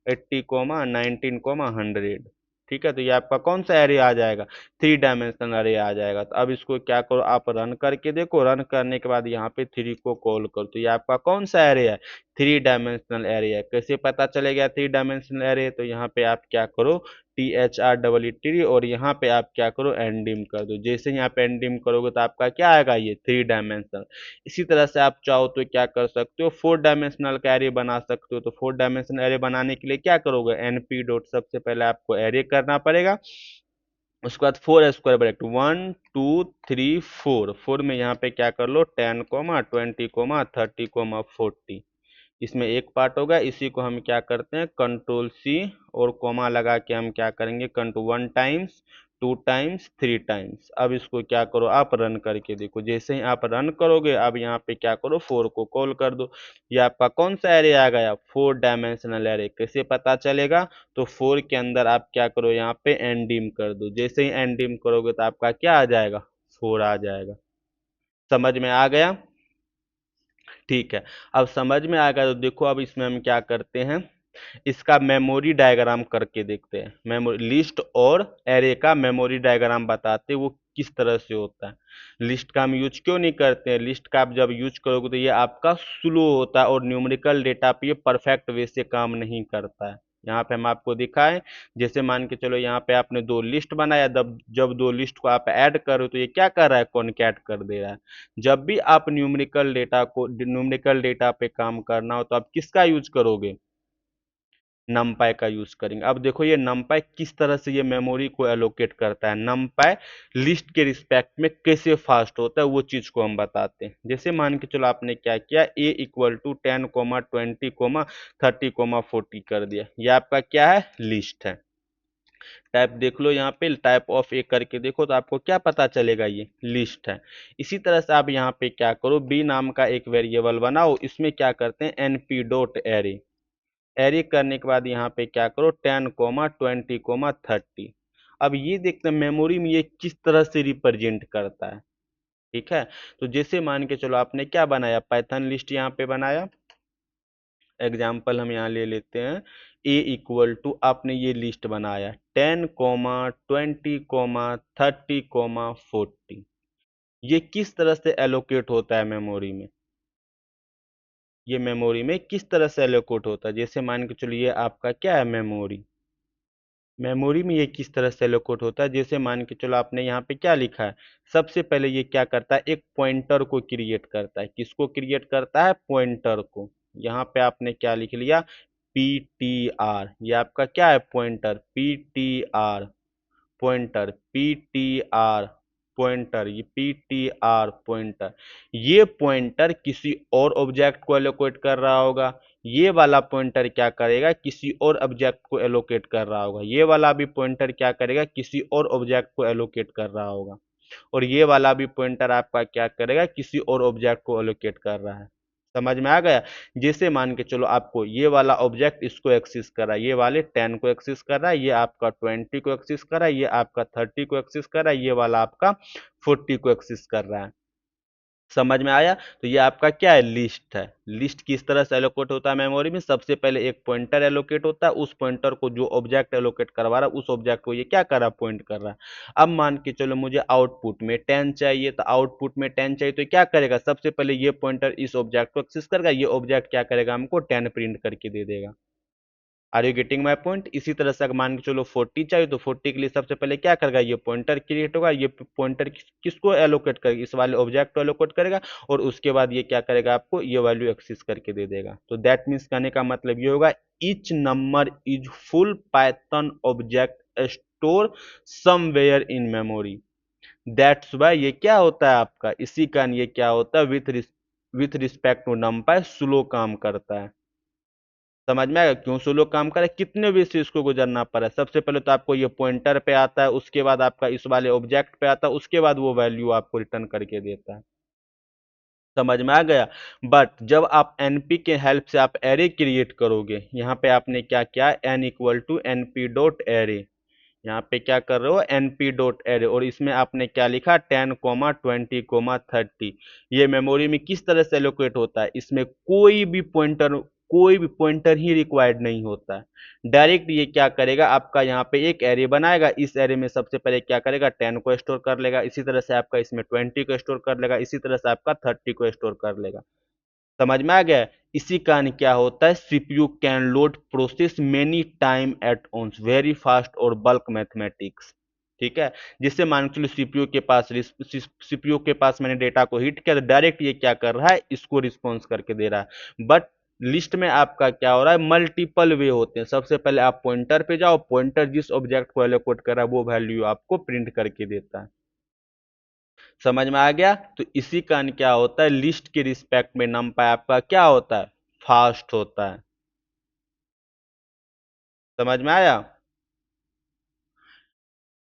80, 19, 100। ठीक है, तो ये आपका कौन सा एरे आ जाएगा, थ्री डायमेंशनल एरे आ जाएगा। तो अब इसको क्या करो, आप रन करके देखो, रन करने के बाद यहाँ पे थ्री को कॉल करो, तो ये आपका कौन सा एरे है, थ्री डायमेंशनल एरे है। कैसे पता चलेगा थ्री डायमेंशनल एरे, तो यहाँ पे आप क्या करो, THR और यहाँ पे आप क्या करो एंडिम कर दो। जैसे यहाँ पे एंडिम करोगे तो आपका क्या आएगा, ये 3 डायमेंशनल। इसी तरह से आप चाहो तो क्या कर सकते हो, 4 डायमेंशनल का एरे बना सकते हो। तो 4 डायमेंशनल एरे बनाने के लिए क्या करोगे, NP डॉट, सबसे पहले आपको एरे करना पड़ेगा। उसके बाद 4 स्क्वायर ब्रैकेट 1 2 3 4, 4 में यहाँ पे क्या कर लो 10 20 30 40। इसमें एक पार्ट होगा, इसी को हम क्या करते हैं कंट्रोल C और कॉमा लगा के हम क्या करेंगे, कंट्रोल 1 टाइम्स 2 टाइम्स 3 टाइम्स। अब इसको क्या करो आप रन करके देखो। जैसे ही आप रन करोगे अब यहाँ पे क्या करो 4 को कॉल कर दो। ये आपका कौन सा एरे आ गया, 4 डायमेंशनल एरे। कैसे पता चलेगा, तो 4 के अंदर आप क्या करो यहाँ पे एंडिम कर दो। जैसे ही एंडिम करोगे तो आपका क्या आ जाएगा, 4 आ जाएगा। समझ में आ गया, ठीक है। अब समझ में आ गया तो देखो अब इसमें हम क्या करते हैं, इसका मेमोरी डायग्राम करके देखते हैं। मेमोरी लिस्ट और एरे का मेमोरी डायग्राम बताते हैं वो किस तरह से होता है। लिस्ट का हम यूज क्यों नहीं करते हैं, लिस्ट का आप जब यूज करोगे तो ये आपका स्लो होता है और न्यूमेरिकल डेटा पे ये परफेक्ट वे से काम नहीं करता है। यहाँ पे हम आपको दिखाएं, जैसे मान के चलो यहाँ पे आपने 2 लिस्ट बनाया, जब जब 2 लिस्ट को आप ऐड करो तो ये क्या कर रहा है, कॉनकैट कर दे रहा है। जब भी आप न्यूमेरिकल डेटा पे काम करना हो तो आप किसका यूज करोगे, नमपाई का यूज करेंगे। अब देखो ये नमपाई किस तरह से ये मेमोरी को एलोकेट करता है, नमपाई लिस्ट के रिस्पेक्ट में कैसे फास्ट होता है वो चीज को हम बताते हैं। जैसे मान के चलो आपने क्या किया, A = 10 20 30 40 कर दिया, ये आपका क्या है, लिस्ट है। टाइप देख लो यहाँ पे, टाइप ऑफ ए करके देखो तो आपको क्या पता चलेगा, ये लिस्ट है। इसी तरह से आप यहाँ पे क्या करो, बी नाम का एक वेरिएबल बनाओ, इसमें क्या करते हैं NP डॉट एरे। एरे करने के बाद यहाँ पे क्या करो 10 20 30। अब ये देखते हैं मेमोरी में ये किस तरह से रिप्रेजेंट करता है, ठीक है। तो जैसे मान के चलो आपने क्या बनाया, पाइथन लिस्ट यहाँ पे बनाया। एग्जाम्पल हम यहाँ ले लेते हैं, आपने ये लिस्ट बनाया 10 20 30 40। ये किस तरह से एलोकेट होता है मेमोरी में, ये मेमोरी में किस तरह से एलोकेट होता है। जैसे मान के चलिए आपका क्या है मेमोरी, मेमोरी में ये किस तरह से एलोकेट होता है। जैसे मान के चलो आपने यहाँ पे क्या लिखा है, सबसे पहले ये क्या करता है, एक पॉइंटर को क्रिएट करता है। किसको क्रिएट करता है, पॉइंटर को। यहाँ पे आपने क्या लिख लिया, PTR, ये आपका क्या है, pointer, PTR pointer, PTR pointer, ये PTR पॉइंटर। ये पॉइंटर किसी और ऑब्जेक्ट को एलोकेट कर रहा होगा, ये वाला पॉइंटर क्या करेगा, किसी और ऑब्जेक्ट को एलोकेट कर रहा होगा। ये वाला भी पॉइंटर क्या करेगा, किसी और ऑब्जेक्ट को एलोकेट कर रहा होगा। और ये वाला भी पॉइंटर आपका क्या करेगा, किसी और ऑब्जेक्ट को एलोकेट कर रहा है। समझ में आ गया। जैसे मान के चलो आपको ये वाला ऑब्जेक्ट इसको एक्सेस कर रहा है, ये वाले 10 को एक्सेस कर रहा है, ये आपका 20 को एक्सेस कर रहा है, ये आपका 30 को एक्सेस कर रहा है, ये वाला आपका 40 को एक्सेस कर रहा है। समझ में आया। तो ये आपका क्या है, लिस्ट है। लिस्ट किस तरह से एलोकेट होता है मेमोरी में, सबसे पहले एक पॉइंटर एलोकेट होता है, उस पॉइंटर को जो ऑब्जेक्ट एलोकेट करवा रहा है उस ऑब्जेक्ट को ये क्या कर रहा है, पॉइंट कर रहा है। अब मान के चलो मुझे आउटपुट में 10 चाहिए, तो आउटपुट में 10 चाहिए तो क्या करेगा, सबसे पहले ये पॉइंटर इस ऑब्जेक्ट को एक्सेस करेगा, ये ऑब्जेक्ट क्या करेगा, हमको 10 प्रिंट करके दे देगा। Are you getting my point. इसी तरह से अगर मान के चलो 40 चाहिए तो 40 के लिए सबसे पहले क्या करेगा, ये पॉइंटर क्रिएट होगा, ये पॉइंटर किसको एलोकेट करेगा, इस वाले ऑब्जेक्ट को एलोकेट करेगा, और उसके बाद ये क्या करेगा, आपको ये वैल्यू एक्सेस करके दे देगा। तो दैट मीन्स कहने का मतलब ये होगा, each number is full Python object store somewhere in memory. That's why ये क्या होता है आपका, इसी कारण ये क्या होता है, with respect to NumPy slow काम करता है। समझ में आएगा क्यों स्लो काम करे, कितने वे से इसको गुजरना पड़ा। सबसे पहले तो आपको ये पॉइंटर पे आता है, उसके बाद आपका इस वाले ऑब्जेक्ट पे आता है, उसके बाद वो वैल्यू आपको रिटर्न करके देता है। समझ में आ गया। बट जब आप NP के हेल्प से आप एरे क्रिएट करोगे, यहाँ पे आपने क्या किया, N=NP डॉट एरे, यहाँ पे क्या कर रहे हो, NP डॉट एरे, और इसमें आपने क्या लिखा 10 20 30। ये मेमोरी में किस तरह से एलोकेट होता है, इसमें कोई भी पॉइंटर ही रिक्वायर्ड नहीं होता है। डायरेक्ट ये क्या करेगा, आपका यहाँ पे एक एरे बनाएगा, इस एरे में सबसे पहले क्या करेगा, 10 को स्टोर कर लेगा, इसी तरह से आपका इसमें 20 को स्टोर कर लेगा, इसी तरह से आपका 30 को स्टोर कर लेगा। समझ में आ गया। इसी कारण क्या होता है, CPU can load process many time at once, very fast और बल्क मैथमेटिक्स। ठीक है, जिससे मान के चलो सीपीयू के पास मैंने डेटा को हिट किया तो डायरेक्ट ये क्या कर रहा है, इसको रिस्पॉन्स करके दे रहा है। बट लिस्ट में आपका क्या हो रहा है, मल्टीपल वे होते हैं। सबसे पहले आप पॉइंटर पे जाओ, पॉइंटर जिस ऑब्जेक्ट को एलोकेट कर रहा है वो वैल्यू आपको प्रिंट करके देता है। समझ में आ गया? तो इसी कारण क्या होता है, लिस्ट के रिस्पेक्ट में नंपाई आपका क्या होता है, फास्ट होता है। समझ में आया?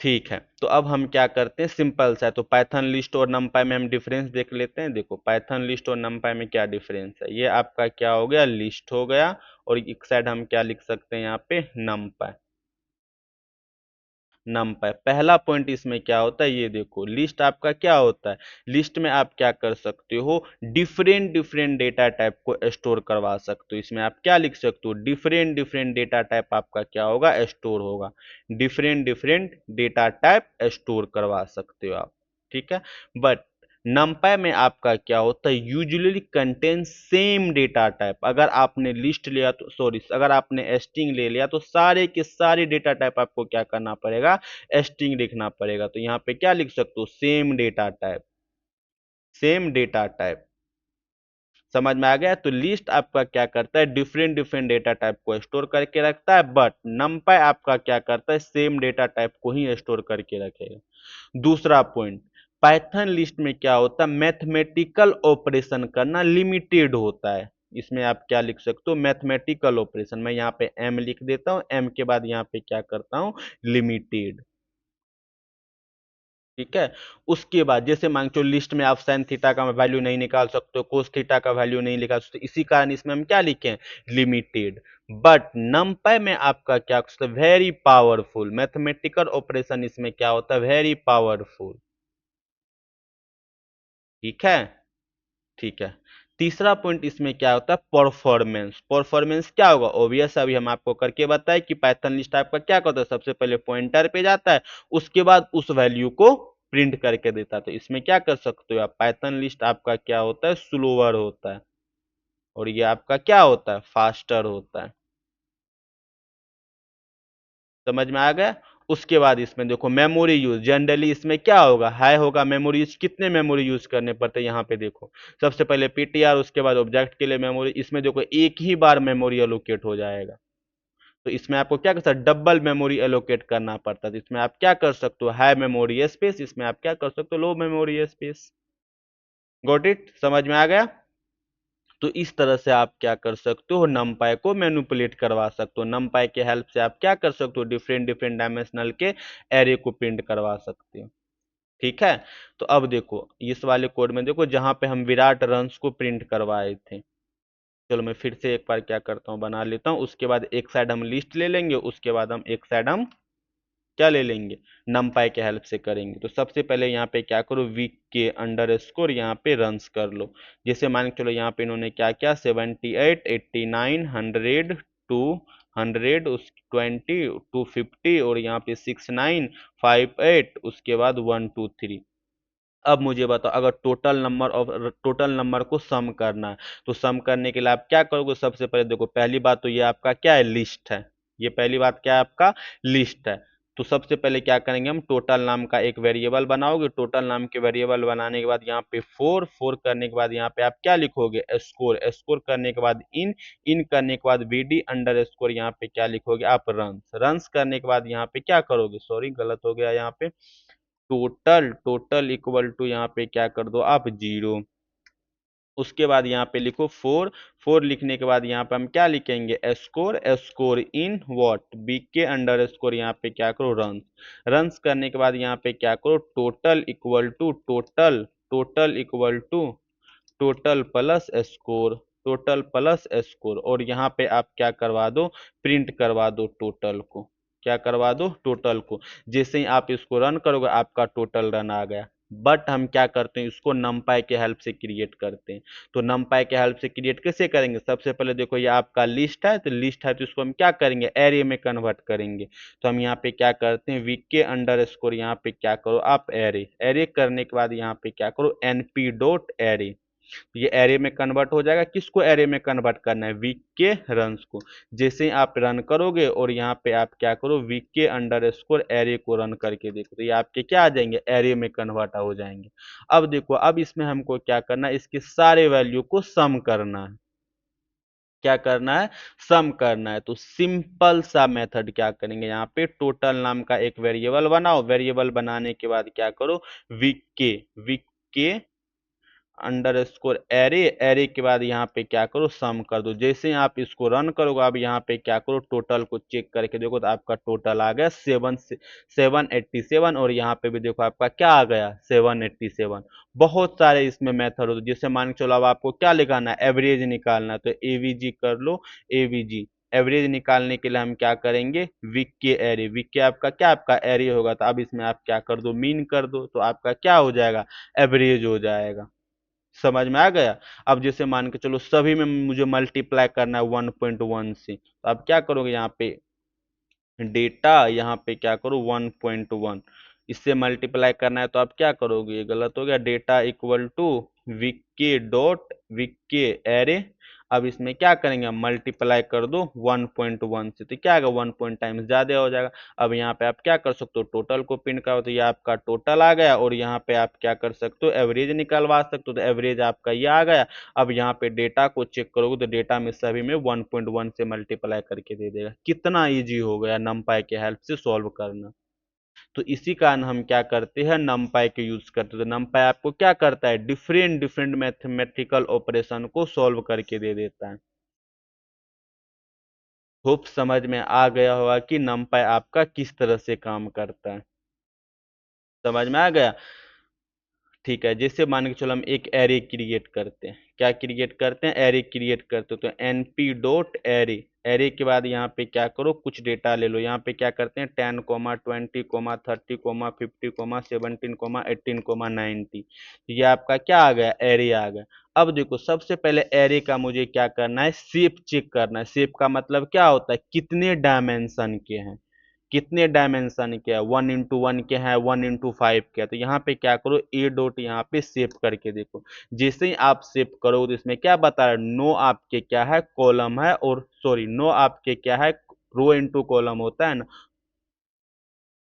ठीक है, तो अब हम क्या करते हैं, सिंपल सा है। तो पाइथन लिस्ट और नंपाई में हम डिफरेंस देख लेते हैं। देखो पाइथन लिस्ट और नंपाई में क्या डिफरेंस है, ये आपका क्या हो गया, लिस्ट हो गया, और एक साइड हम क्या लिख सकते हैं यहाँ पे, नंपाई। नमपै पहला पॉइंट इसमें क्या होता है, ये देखो लिस्ट आपका क्या होता है, लिस्ट में आप क्या कर सकते हो, डिफरेंट डिफरेंट डेटा टाइप को स्टोर करवा सकते हो। इसमें आप क्या लिख सकते हो, डिफरेंट डिफरेंट डेटा टाइप आपका क्या होगा, स्टोर होगा। Different different data type store करवा सकते हो आप। ठीक है, बट नमपै में आपका क्या होता है, usually contain same data type. अगर आपने लिस्ट लिया तो सॉरी, अगर आपने स्ट्रिंग ले लिया तो सारे के सारे डेटा टाइप आपको क्या करना पड़ेगा, स्ट्रिंग लिखना पड़ेगा। तो यहाँ पे क्या लिख सकते हो, same data type, same data type. समझ में आ गया? तो लिस्ट आपका क्या करता है, डिफरेंट डिफरेंट डेटा टाइप को स्टोर करके रखता है, बट नमपै आपका क्या करता है, सेम डेटा टाइप को ही स्टोर करके रखेगा। दूसरा पॉइंट, पाइथन लिस्ट में क्या होता है, मैथमेटिकल ऑपरेशन करना लिमिटेड होता है। इसमें आप क्या लिख सकते हो, मैथमेटिकल ऑपरेशन। मैं यहाँ पे एम लिख देता हूँ, एम के बाद यहाँ पे क्या करता हूँ, लिमिटेड। ठीक है, उसके बाद जैसे मान चलो लिस्ट में आप साइन थीटा का वैल्यू नहीं निकाल सकते हो, कोस थीटा का वैल्यू नहीं निकाल सकते, इसी कारण इसमें हम क्या लिखें, लिमिटेड। बट नमपाई में आपका क्या, वेरी पावरफुल मैथमेटिकल ऑपरेशन, इसमें क्या होता है, वेरी पावरफुल। ठीक है, ठीक है। तीसरा पॉइंट इसमें क्या होता है, परफॉर्मेंस। परफॉर्मेंस क्या होगा, ओबियस अभी हम आपको करके बताए कि पाइथन लिस्ट आपका क्या करता है, सबसे पहले पॉइंटर पे जाता है, उसके बाद उस वैल्यू को प्रिंट करके देता है। तो इसमें क्या कर सकते हो आप, पाइथन लिस्ट आपका क्या होता है, स्लोअर होता है, और ये आपका क्या होता है, फास्टर होता है। समझ में आ गया? उसके बाद इसमें देखो मेमोरी यूज, जनरली इसमें क्या होगा, हाई होगा मेमोरी यूज। कितने मेमोरी यूज करने पड़ते हैं, यहाँ पे देखो सबसे पहले पीटीआर, उसके बाद ऑब्जेक्ट के लिए मेमोरी। इसमें देखो एक ही बार मेमोरी एलोकेट हो जाएगा, तो इसमें आपको क्या कर सकते, डबल मेमोरी एलोकेट करना पड़ता है। तो इसमें आप क्या कर सकते हो, हाई मेमोरी स्पेस, इसमें आप क्या कर सकते हो, लो मेमोरी स्पेस। Got it? समझ में आ गया? तो इस तरह से आप क्या कर सकते हो, नमपाई को मैनिपुलेट करवा सकते हो। नमपाई के हेल्प से आप क्या कर सकते हो, डिफरेंट डिफरेंट डायमेंशनल के एरे को प्रिंट करवा सकते हो। ठीक है, तो अब देखो इस वाले कोड में देखो, जहां पे हम विराट रंस को प्रिंट करवाए थे। चलो मैं फिर से एक बार क्या करता हूँ, बना लेता हूँ। उसके बाद एक साइड हम लिस्ट ले लेंगे, उसके बाद हम एक साइड हम क्या ले लेंगे, नमपाई के हेल्प से करेंगे। तो सबसे पहले यहाँ पे क्या करो, वीक के अंडर स्कोर यहाँ पे रन्स कर लो। जैसे मान के चलो यहाँ पे इन्होंने क्या किया, 78, 89, 100, 200, उस 20, 250, और यहाँ पे 69, 58, उसके बाद 123। अब मुझे बताओ, अगर टोटल नंबर को सम करना है, तो सम करने के लिए आप क्या करोगे, सबसे पहले देखो पहली बात तो ये आपका क्या है, लिस्ट है। ये पहली बात क्या है, आपका लिस्ट है। तो सबसे पहले क्या करेंगे, हम टोटल नाम का एक वेरिएबल बनाओगे। टोटल नाम के वेरिएबल बनाने के बाद यहाँ पे फोर फोर करने के बाद यहाँ पे आप क्या लिखोगे, स्कोर। स्कोर करने के बाद इन करने के बाद bd अंडर स्कोर, यहाँ पे क्या लिखोगे आप, रंस। रंस करने के बाद यहाँ पे क्या करोगे, सॉरी गलत हो गया यहाँ पे, टोटल टोटल इक्वल टू यहाँ पे क्या कर दो आप, जीरो। उसके बाद यहाँ पे लिखो फोर। फोर लिखने के बाद यहाँ पे हम क्या लिखेंगे, score. Score in what, B के अंडर स्कोर, यहाँ पे क्या करो, रंस। रंस करने के बाद यहाँ पे क्या करो, total equal to total, total equal to total plus score, total plus score. और यहाँ पे आप क्या करवा दो, प्रिंट करवा दो टोटल को। क्या करवा दो, टोटल को। जैसे ही आप इसको रन करोगे, आपका टोटल रन आ गया। बट हम क्या करते हैं, इसको नमपाई के हेल्प से क्रिएट करते हैं। तो नमपाई के हेल्प से क्रिएट कैसे करेंगे, सबसे पहले देखो ये आपका लिस्ट है, तो लिस्ट है तो इसको हम क्या करेंगे, एरे में कन्वर्ट करेंगे। तो हम यहाँ पे क्या करते हैं, वीक के अंडर स्कोर, यहाँ पे क्या करो आप, एरे। एरे करने के बाद यहाँ पे क्या करो, np डॉट एरे। तो ये एरे में कन्वर्ट हो जाएगा। किसको एरे में कन्वर्ट करना है? वीक के रन्स को। जैसे ही आप रन करोगे और यहाँ पे आप क्या करो, वीक के अंडर स्कोर एरे को रन करके देखो, तो ये आपके क्या आ जाएंगे, एरे में कन्वर्ट हो जाएंगे। अब देखो, अब इसमें हमको क्या करना है, इसके सारे वैल्यू को सम करना है। क्या करना है? सम करना है। तो सिंपल सा मेथड क्या करेंगे, यहाँ पे टोटल नाम का एक वेरिएबल बनाओ। वेरिएबल बनाने के बाद क्या करो, वीक के अंडर स्कोर एरे, एरे के बाद यहाँ पे क्या करो, सम कर दो। जैसे ही आप इसको रन करोगे, अब यहाँ पे क्या करो, टोटल को चेक करके देखो, तो आपका टोटल आ गया 787, और यहाँ पे भी देखो आपका क्या आ गया, 787। बहुत सारे इसमें मेथड होते, जैसे मान के चलो अब आपको क्या निकालना है, एवरेज निकालना है, तो एवीजी कर लो, एवीजी। एवरेज निकालने के लिए हम क्या करेंगे, वीक के एरे, वीक के आपका क्या, आपका एरे होगा, तो अब इसमें आप क्या कर दो, मीन कर दो, तो आपका क्या हो जाएगा, एवरेज हो जाएगा। समझ में आ गया? अब जैसे मान के चलो सभी में मुझे मल्टीप्लाई करना है 1.1 से, तो आप क्या करोगे, यहाँ पे डेटा, यहाँ पे क्या करो 1.1, इससे मल्टीप्लाई करना है, तो आप क्या करोगे, ये गलत हो गया, डेटा इक्वल टू विक्के डॉट विक्के एरे। अब इसमें क्या करेंगे, हम मल्टीप्लाई कर दो 1.1 से, तो क्या आएगा, 1 टाइम्स ज्यादा हो जाएगा। अब यहाँ पे आप क्या कर सकते हो, टोटल को प्रिंट करो, तो ये आपका टोटल आ गया, और यहाँ पे आप क्या कर सकते हो, एवरेज निकलवा सकते हो, तो एवरेज आपका ये आ गया। अब यहाँ पे डेटा को चेक करोगे, तो डेटा में सभी में 1.1 से मल्टीप्लाई करके दे देगा। कितना इजी हो गया नमपाई के हेल्प से सॉल्व करना। तो इसी कारण हम क्या करते हैं, नमपाई के यूज करते हैं। तो नमपाई आपको क्या करता है, डिफरेंट डिफरेंट मैथमेटिकल ऑपरेशन को सॉल्व करके दे देता है। होप समझ में आ गया होगा कि नमपाई आपका किस तरह से काम करता है। समझ में आ गया? ठीक है, जैसे मान के चलो हम एक एरे क्रिएट करते हैं। क्या क्रिएट करते हैं, एरे क्रिएट करते हो, तो np डॉट एरे, एरे के बाद यहाँ पे क्या करो, कुछ डेटा ले लो। यहाँ पे क्या करते हैं, 10, 20, 30, 50, 17, 18, ये आपका क्या आ गया, एरे आ गया। अब देखो, सबसे पहले एरे का मुझे क्या करना है, शेप चेक करना है। शेप का मतलब क्या होता है, कितने डायमेंशन के हैं, कितने डायमेंशन के हैं, 1 इंटू 1 के हैं, 1 इंटू 5 के हैं। तो यहाँ पे क्या करो, ए डॉट यहाँ पे सेव करके देखो। जैसे ही आप सेव करो, तो इसमें क्या बता रहा है, नो आपके क्या है, कॉलम है, और सॉरी, नो आपके क्या है, रो इंटू कॉलम होता है ना।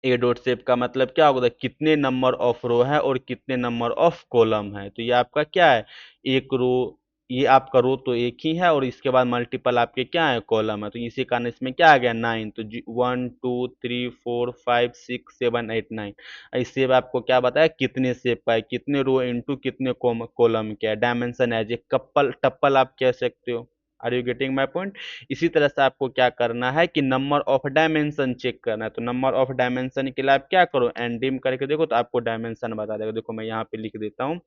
ए डॉट सेव का मतलब क्या होगा, कितने नंबर ऑफ रो है और कितने नंबर ऑफ कॉलम है। तो ये आपका क्या है, एक रो, ये आपका रो तो एक ही है, और इसके बाद मल्टीपल आपके क्या है, कॉलम है। तो इसी कारण इसमें क्या आ गया, 9। तो 1 2 3 4 5 6 7 8 9। इससे आपको क्या बताया, कितने सेव का है, कितने रो इंटू कितने कॉलम के है, dimension as a couple tuple आप कह सकते हो। Are you getting my point? इसी तरह से आपको क्या करना है कि नंबर ऑफ डायमेंशन चेक करना है। तो नंबर ऑफ डायमेंशन के लिए आप क्या करो, एंडिम करके देखो, तो आपको डायमेंशन बता देगा। देखो मैं यहाँ पे लिख देता हूँ।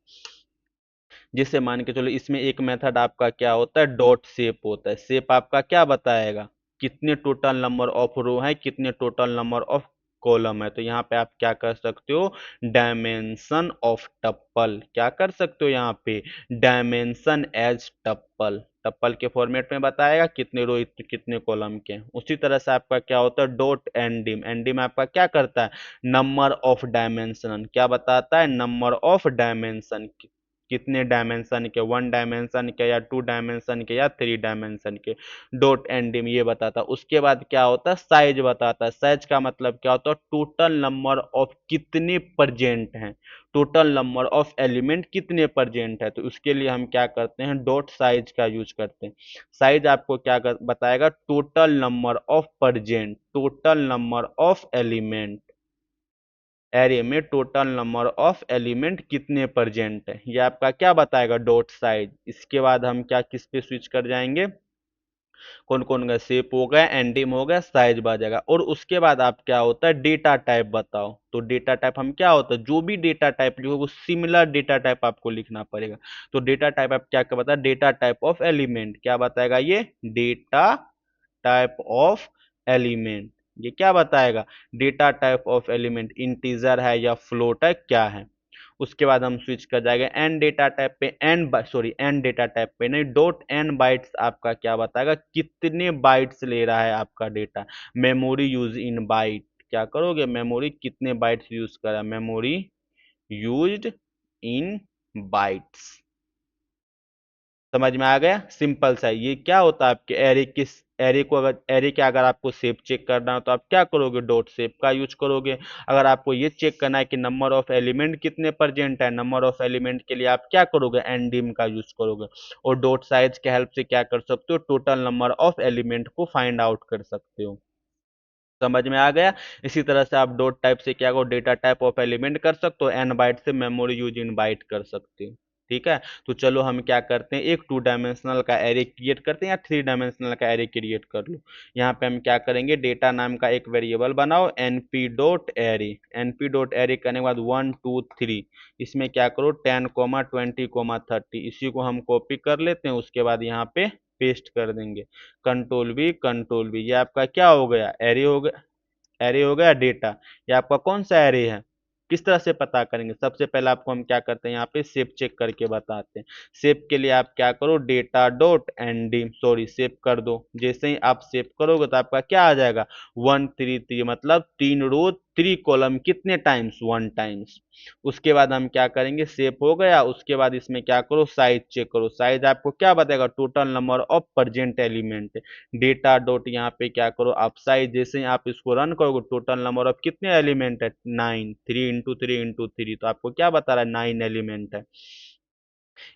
जिससे मान के चलो, इसमें एक मेथड आपका क्या होता है, डॉट शेप होता है। शेप आपका क्या बताएगा, कितने टोटल नंबर ऑफ रो है, कितने टोटल नंबर ऑफ कॉलम है। तो यहाँ पे आप क्या कर सकते हो, डायमेंशन ऑफ टप्पल, क्या कर सकते हो यहाँ पे, डायमेंशन एज टप्पल, टप्पल के फॉर्मेट में बताएगा कितने रो कितने कॉलम के हैं। उसी तरह से आपका क्या होता है, डॉट एंडिम, एंडिम आपका क्या करता है, नंबर ऑफ डायमेंशन, क्या बताता है, नंबर ऑफ डायमेंशन, कितने डायमेंशन के, 1 डायमेंशन के या 2 डायमेंशन के या 3 डायमेंशन के। डॉट एंडिम ये बताता है। उसके बाद क्या होता है, साइज बताता है। साइज का मतलब क्या होता है, टोटल नंबर ऑफ कितने प्रेजेंट हैं, टोटल नंबर ऑफ एलिमेंट कितने प्रेजेंट है। तो उसके लिए हम क्या करते हैं, डॉट साइज का यूज करते हैं। साइज आपको क्या बताएगा, total number of present, total number of element, array में टोटल नंबर ऑफ एलिमेंट कितने प्रेजेंट है, ये आपका क्या बताएगा, डॉट साइज। इसके बाद हम क्या, किस पे स्विच कर जाएंगे, कौन कौन का, शेप हो गया, एंडिम हो गया, साइज बजाएगा। और उसके बाद आप क्या होता है, डेटा टाइप बताओ। तो डेटा टाइप हम क्या होता है, जो भी डेटा टाइप लिखो वो सिमिलर डेटा टाइप आपको लिखना पड़ेगा। तो डेटा टाइप आप क्या क्या बता, डेटा टाइप ऑफ एलिमेंट, क्या बताएगा ये, डेटा टाइप ऑफ एलिमेंट। ये क्या बताएगा, data type of element, integer है या फ्लोट है, क्या है। उसके बाद हम स्विच कर जाएंगे एन डेटा टाइप पे, एन डेटा टाइप पे नहीं, डॉट एन बाइट्स आपका क्या बताएगा, कितने बाइट्स ले रहा है आपका data. Memory use in byte, क्या करोगे, मेमोरी कितने बाइट्स यूज कर रहा है, मेमोरी यूज्ड इन बाइट्स। समझ में आ गया, सिंपल सा है। ये क्या होता है आपके एरे, किस एरे को, अगर एरे के अगर आपको शेप चेक करना हो तो आप क्या करोगे, डॉट शेप का यूज करोगे। अगर आपको ये चेक करना है कि नंबर ऑफ एलिमेंट कितने प्रेजेंट है, नंबर ऑफ एलिमेंट के लिए आप क्या करोगे, एनडीम का यूज करोगे। और डॉट साइज के हेल्प से क्या कर सकते हो, टोटल नंबर ऑफ एलिमेंट को फाइंड आउट कर सकते हो। समझ में आ गया। इसी तरह से आप डॉट टाइप से क्या करो, डेटा टाइप ऑफ एलिमेंट कर सकते हो, एन बाइट से मेमोरी यूज इन बाइट कर सकते हो। ठीक है। तो चलो हम क्या करते हैं, एक टू डायमेंशनल का एरे क्रिएट करते हैं, या थ्री डायमेंशनल का एरे क्रिएट कर लो। यहाँ पे हम क्या करेंगे, डेटा नाम का एक वेरिएबल बनाओ, NP dot array. NP dot array करने के बाद 1 2 3, इसमें क्या करो, 10 20 30, इसी को हम कॉपी कर लेते हैं, उसके बाद यहाँ पे पेस्ट कर देंगे। कंट्रोल वी, ये आपका क्या हो गया, एरे हो गया। एरे हो गया डेटा। ये आपका कौन सा एरे है, किस तरह से पता करेंगे, सबसे पहले आपको हम क्या करते हैं, यहाँ पे शेप चेक करके बताते हैं। शेप के लिए आप क्या करो, data dot ND, sorry shape कर दो। जैसे ही आप शेप करोगे तो आपका क्या आ जाएगा, 1 3 3, मतलब 3 रो 3 कॉलम, कितने टाइम्स, 1 टाइम्स। उसके बाद हम क्या करेंगे, शेप हो गया, उसके बाद इसमें क्या करो, साइज चेक करो। साइज आपको क्या बताएगा, total number of present element. Data dot यहाँ पे क्या करो आप साइज, जैसे ही आप इसको रन करोगे, टोटल नंबर ऑफ कितने एलिमेंट है, 9, 3 × 3 × 3, तो आपको क्या बता रहा है, 9 एलिमेंट है।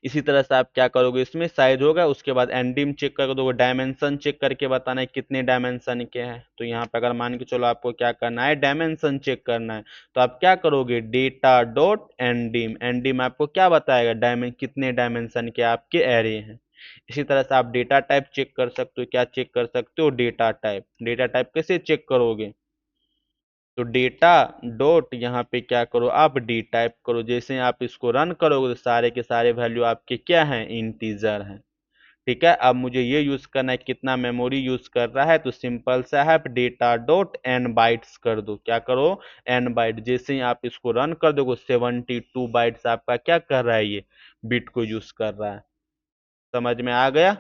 इसी तरह से आप क्या करोगे, इसमें साइज होगा, उसके बाद एंडिम चेक कर दोगे, डायमेंशन चेक करके बताना है कितने डायमेंशन के हैं। तो यहाँ पे अगर मान के चलो आपको क्या करना है, डायमेंशन चेक करना है, तो आप क्या करोगे, डेटा डॉट एंडिम। एंडिम आपको क्या बताएगा, कितने डायमेंशन के आपके एरे हैं। इसी तरह से आप डेटा टाइप चेक कर सकते हो, क्या चेक कर सकते हो, डेटा टाइप। डेटा टाइप कैसे चेक करोगे, तो डेटा डॉट यहाँ पे क्या करो, आप डी टाइप करो। जैसे ही आप इसको रन करोगे तो सारे के सारे वैल्यू आपके क्या हैं, इंटीजर हैं। ठीक है। अब मुझे ये यूज करना है, कितना मेमोरी यूज कर रहा है, तो सिंपल सा है, डेटा डॉट एन बाइट्स कर दो। क्या करो, एन बाइट। जैसे ही आप इसको रन कर दोगे, 72 बाइट्स आपका क्या कर रहा है, ये बिट को यूज कर रहा है। समझ में आ गया।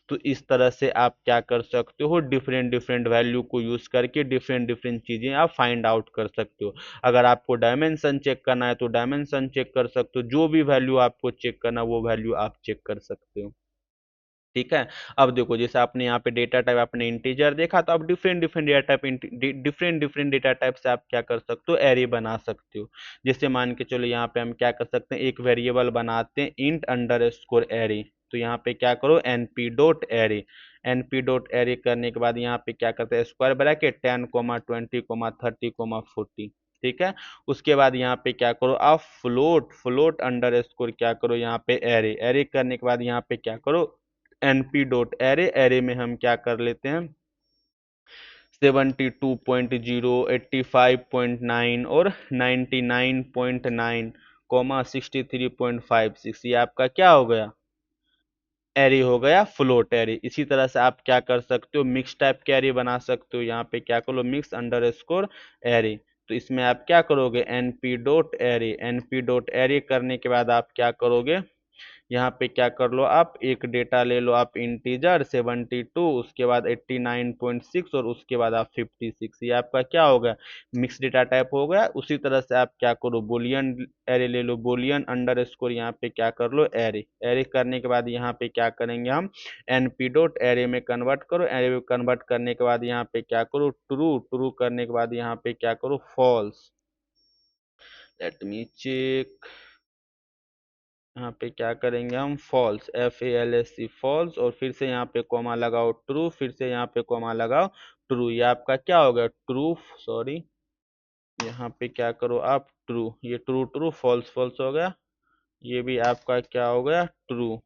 तो इस तरह से आप क्या कर सकते हो, डिफरेंट डिफरेंट वैल्यू को यूज करके डिफरेंट डिफरेंट चीजें आप फाइंड आउट कर सकते हो। अगर आपको डायमेंशन चेक करना है तो डायमेंशन चेक कर सकते हो, जो भी वैल्यू आपको चेक करना वो वैल्यू आप चेक कर सकते हो। ठीक है। अब देखो, जैसे आपने यहाँ पे डेटा टाइप आपने इंटीजर देखा, तो आप different different data type, different different data type से आप क्या कर सकते हो, एरे बना सकते हो। जैसे मान के चलो, यहाँ पे हम क्या कर सकते हैं, एक वेरिएबल बनाते हैं, इंट अंडर स्कोर एरे। तो यहाँ पे क्या करो, NP dot array. NP dot array करने के बाद यहाँ पे क्या करते हैं, स्क्वायर ब्रैकेट 10 20 30 40। ठीक है। उसके बाद यहाँ पे क्या करो, आप फ्लोट फ्लोट अंडर स्कोर क्या करो, यहाँ पे एरे। एरे करने के बाद यहाँ पे क्या करो, एनपी डॉट एरे। एरे में हम क्या कर लेते हैं, 72.0, 85.9 और 99.9, 63.56, ये आपका क्या हो गया, एरे हो गया, फ्लोट एरे। इसी तरह से आप क्या कर सकते हो, मिक्स टाइप के एरे बना सकते हो। यहाँ पे क्या करो, मिक्स अंडर स्कोर एरे। तो इसमें आप क्या करोगे, NP dot array. NP dot array करने के बाद आप क्या करोगे, यहाँ पे क्या कर लो, आप एक डेटा ले लो, आप इंटीजर 72, उसके बाद 89.6, और उसके बाद आप 56, ये आपका क्या हो गया, मिक्स डेटा टाइप हो गया। उसी तरह से आप क्या करो, बोलियन एरे ले लो, बोलियन अंडर स्कोर यहाँ पे क्या कर लो, एरे। एरे करने के बाद यहाँ पे क्या करेंगे हम, एनपी डॉट एरे में कन्वर्ट करो। एरे में कन्वर्ट करने के बाद यहाँ पे क्या करो, ट्रू। ट्रू करने के बाद यहाँ पे क्या करो, फॉल्स। Let me check. यहाँ पे क्या करेंगे हम, फॉल्स, FALSE, फॉल्स। और फिर से यहाँ पे कॉमा लगाओ, ट्रू। फिर से यहाँ पे कॉमा लगाओ, ट्रू। ये आपका क्या हो गया, ट्रू, सॉरी, यहाँ पे क्या करो आप, ट्रू। ये ट्रू ट्रू, फॉल्स फॉल्स हो गया। ये भी आपका क्या हो गया, ट्रू,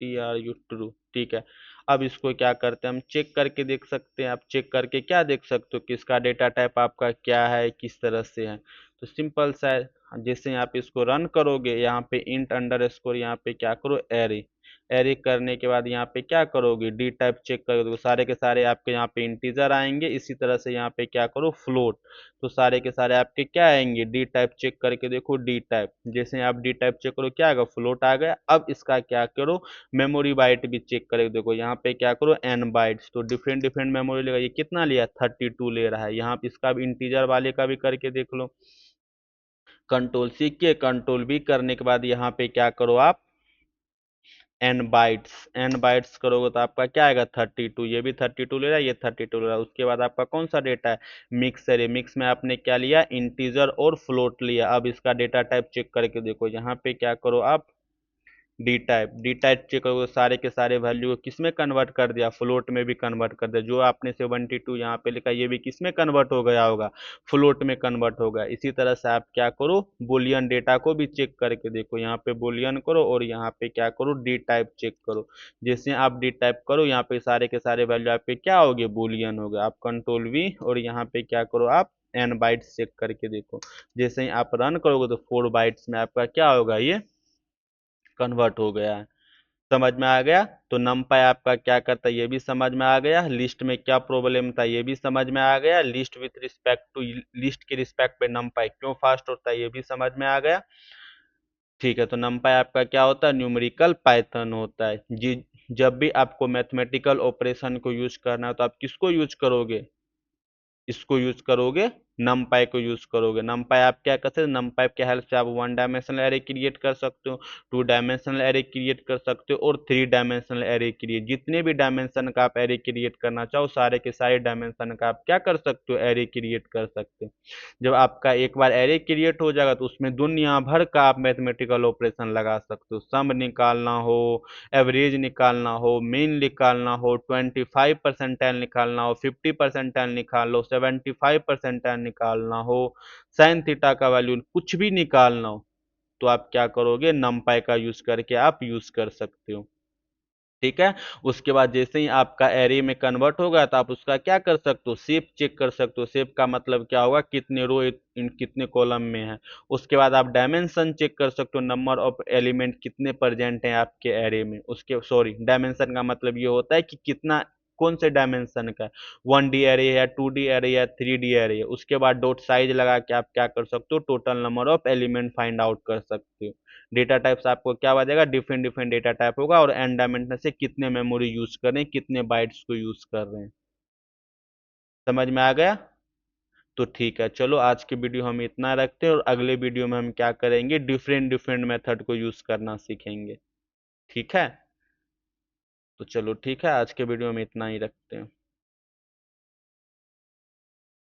TRU, ट्रू। ठीक है। अब इसको क्या करते हैं, हम चेक करके देख सकते हैं। आप चेक करके क्या देख सकते हो, किसका डेटा टाइप आपका क्या है, किस तरह से है। तो सिंपल सा है, जैसे आप इसको रन करोगे, यहाँ पे इंट अंडर स्कोर यहाँ पे क्या करो, एरे। एरे करने के बाद यहाँ पे क्या करोगे, डी टाइप चेक करोगे, तो सारे के सारे आपके यहाँ पे इंटीजर आएंगे। इसी तरह से यहाँ पे क्या करो, फ्लोट। तो सारे के सारे आपके क्या आएंगे, डी टाइप चेक करके देखो, डी टाइप। जैसे आप डी टाइप चेक करो, क्या आएगा, फ्लोट आ गया। अब इसका क्या करो, मेमोरी बाइट भी चेक करें, देखो यहाँ पे क्या करो, एन बाइट्स। तो डिफरेंट डिफरेंट मेमोरी लेगा, ये कितना लिया, 32 ले रहा है। यहाँ पे इसका भी इंटीजर वाले का भी करके देख लो। कंट्रोल C के कंट्रोल V करने के बाद यहाँ पे क्या करो आप, एन बाइट्स करोगे तो आपका क्या आएगा 32, ये भी 32 ले रहा है, ये 32 ले रहा है। उसके बाद आपका कौन सा डेटा है, मिक्स है। मिक्स में आपने क्या लिया, इंटीजर और फ्लोट लिया। अब इसका डेटा टाइप चेक करके देखो, यहाँ पे क्या करो आप, डी टाइप चेक करोगे, सारे के सारे वैल्यू को किस में कन्वर्ट कर दिया, फ्लोट में भी कन्वर्ट कर दिया। जो आपने 72 यहाँ पे लिखा, ये भी किस में कन्वर्ट हो गया होगा, फ्लोट में कन्वर्ट होगा। इसी तरह से आप क्या करो, बुलियन डेटा को भी चेक करके देखो, यहाँ पे बुलियन करो और यहाँ पे क्या करो, डी टाइप चेक करो। जैसे आप डी टाइप करो, यहाँ पे सारे के सारे वैल्यू आपके क्या हो गए, बुलियन हो गए। आप कंट्रोल वी और यहाँ पे क्या करो आप, एन बाइट्स चेक करके देखो। जैसे ही आप रन करोगे तो 4 बाइट्स में आपका क्या होगा, ये कन्वर्ट हो गया है। समझ में आ गया। तो नमपाई आपका क्या करता है, ये भी समझ में आ गया। लिस्ट में क्या प्रॉब्लम था, ये भी समझ में आ गया। List with respect to, list के रिस्पेक्ट पे नमपाई क्यों फास्ट होता है, ये भी समझ में आ गया। ठीक है, तो नमपाई आपका क्या होता है, न्यूमेरिकल पाइथन होता है जी। जब भी आपको मैथमेटिकल ऑपरेशन को यूज करना है तो आप किसको यूज करोगे, इसको यूज करोगे, नमपाई को यूज करोगे। नमपाई आप क्या कर सकते हो, नमपाई के हेल्प से आप 1 डायमेंशनल एरे क्रिएट कर सकते हो, 2 डायमेंशनल एरे क्रिएट कर सकते हो और 3 डायमेंशनल एरे क्रिएट, जितने भी डायमेंशन का आप एरे क्रिएट करना चाहो सारे के सारे डायमेंशन का आप क्या कर सकते हो, एरे क्रिएट कर सकते हो। जब आपका एक बार एरे क्रिएट हो जाएगा तो उसमें दुनिया भर का आप मैथमेटिकल ऑपरेशन लगा सकते हो। सम निकालना हो, एवरेज निकालना हो, मीन निकालना हो, 25 परसेंटाइल निकालना हो, 50 परसेंटाइल निकाल लो, 75 परसेंटाइल निकालना हो, साइन थीटा का वैल्यू कुछ भी निकालना हो तो आप क्या करोगे, नमपाई का यूज करके आप यूज कर सकते हो। ठीक है। उसके बाद जैसे ही आपका एरे में कन्वर्ट होगा तो आप उसका क्या कर सकते हो, शेप चेक कर सकते हो। शेप का मतलब क्या होगा, कितने रो इन कितने कॉलम में है। उसके बाद आप डायमेंशन चेक कर सकते हो, नंबर ऑफ एलिमेंट कितने प्रेजेंट हैं आपके एरे में। उसके सॉरी, डायमेंशन का मतलब ये होता है कि कितना, कौन से डायमेंशन का, 1D एरे है, 2D एरे है, 3D एरे है। उसके बाद डॉट साइज लगा के आप क्या कर सकते हो, total number of element find out कर सकते हो। डेटा टाइप्स आपको क्या बजेगा, डिफरेंट डिफरेंट डेटा टाइप होगा और एन डायमेंशन से कितने मेमोरी यूज कर रहे हैं, कितने बाइट्स को यूज कर रहे हैं। समझ में आ गया। तो ठीक है, चलो आज के वीडियो हम इतना रखते हैं और अगले वीडियो में हम क्या करेंगे, डिफरेंट डिफरेंट मेथड को यूज करना सीखेंगे। ठीक है। तो चलो ठीक है, आज के वीडियो में इतना ही रखते हैं।